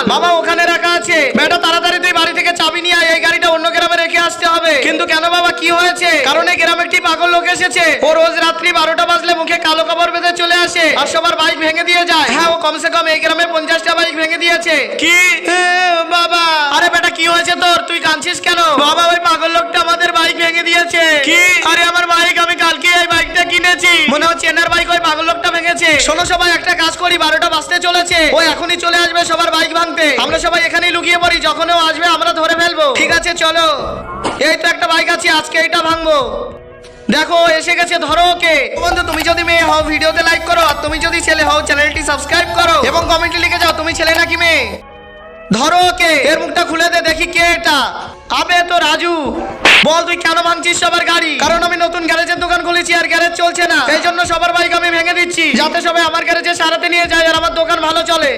বল। বাবা ওখানে রাখা আছে। বেটা তাড়াতাড়ি তুই বাড়ি থেকে চাবি নিয়ে আয়, এই গাড়িটা অন্য গ্রামে রেখে আসতে হবে। কিন্তু কেন বাবা, কি হয়েছে? কারণ এই গ্রামে একটি পাগল লোক এসেছে। ও রোজ রাত্রি 12টা বাজলে মুখে কালো কাপড় বেঁধে চলে আসে আর সবার বাইক ভেঙে দিয়ে যায়। হ্যাঁ, ও কমসে কম এই গ্রামে 50টা বাইক ভেঙে দিয়েছে। কি বাবা? আরে বেটা কি হয়েছে তোর? তুই কাঁদছিস কেন? বাবা ওই পাগল লোকটা আমাদের বাইক ভেঙে দিয়েছে। কি? আরে আমার বাইক, আমি কালকে এই বাইকটা কিনেছি। মনে হচ্ছে এনার বাইক ওই পাগল লোকটা ভেঙেছে। শোনো সবাই, একটা কাজ করি, 12টা বাজতে চলেছে, ও এখনই চলে আসবে সবার বাইক ভাঙতে। আমরা সবাই এখানেই লুকিয়ে পড়ি, যখন ও আসবে আমরা ধরে ফেলবো। ঠিক আছে চলো। এই তো একটা বাইক আছে, আজকে এটা ভাঙবো। দেখো এসে গেছে, ধরো ওকে। বন্ধু তুমি যদি মেয়ে হও ভিডিওতে লাইক করো, আর তুমি যদি ছেলে হও চ্যানেলটি সাবস্ক্রাইব করো এবং কমেন্টে লিখে যাও তুমি ছেলে নাকি মেয়ে। ধরো ওকে, এর মুখটা খুলে দে দেখি কে এটা। আবে তো রাজু। বল তুই কেন ভাঙছিস সবার গাড়ি? কারণ আমি নতুন গ্যারেজের দোকান খুলেছি আর গ্যারেজ চলছে না, এই জন্য সবার বাইক আমি ভেঙে দিচ্ছি, যাতে সবাই আমার গ্যারেজে সারাতে নিয়ে যায় আর আমার দোকান ভালো চলে।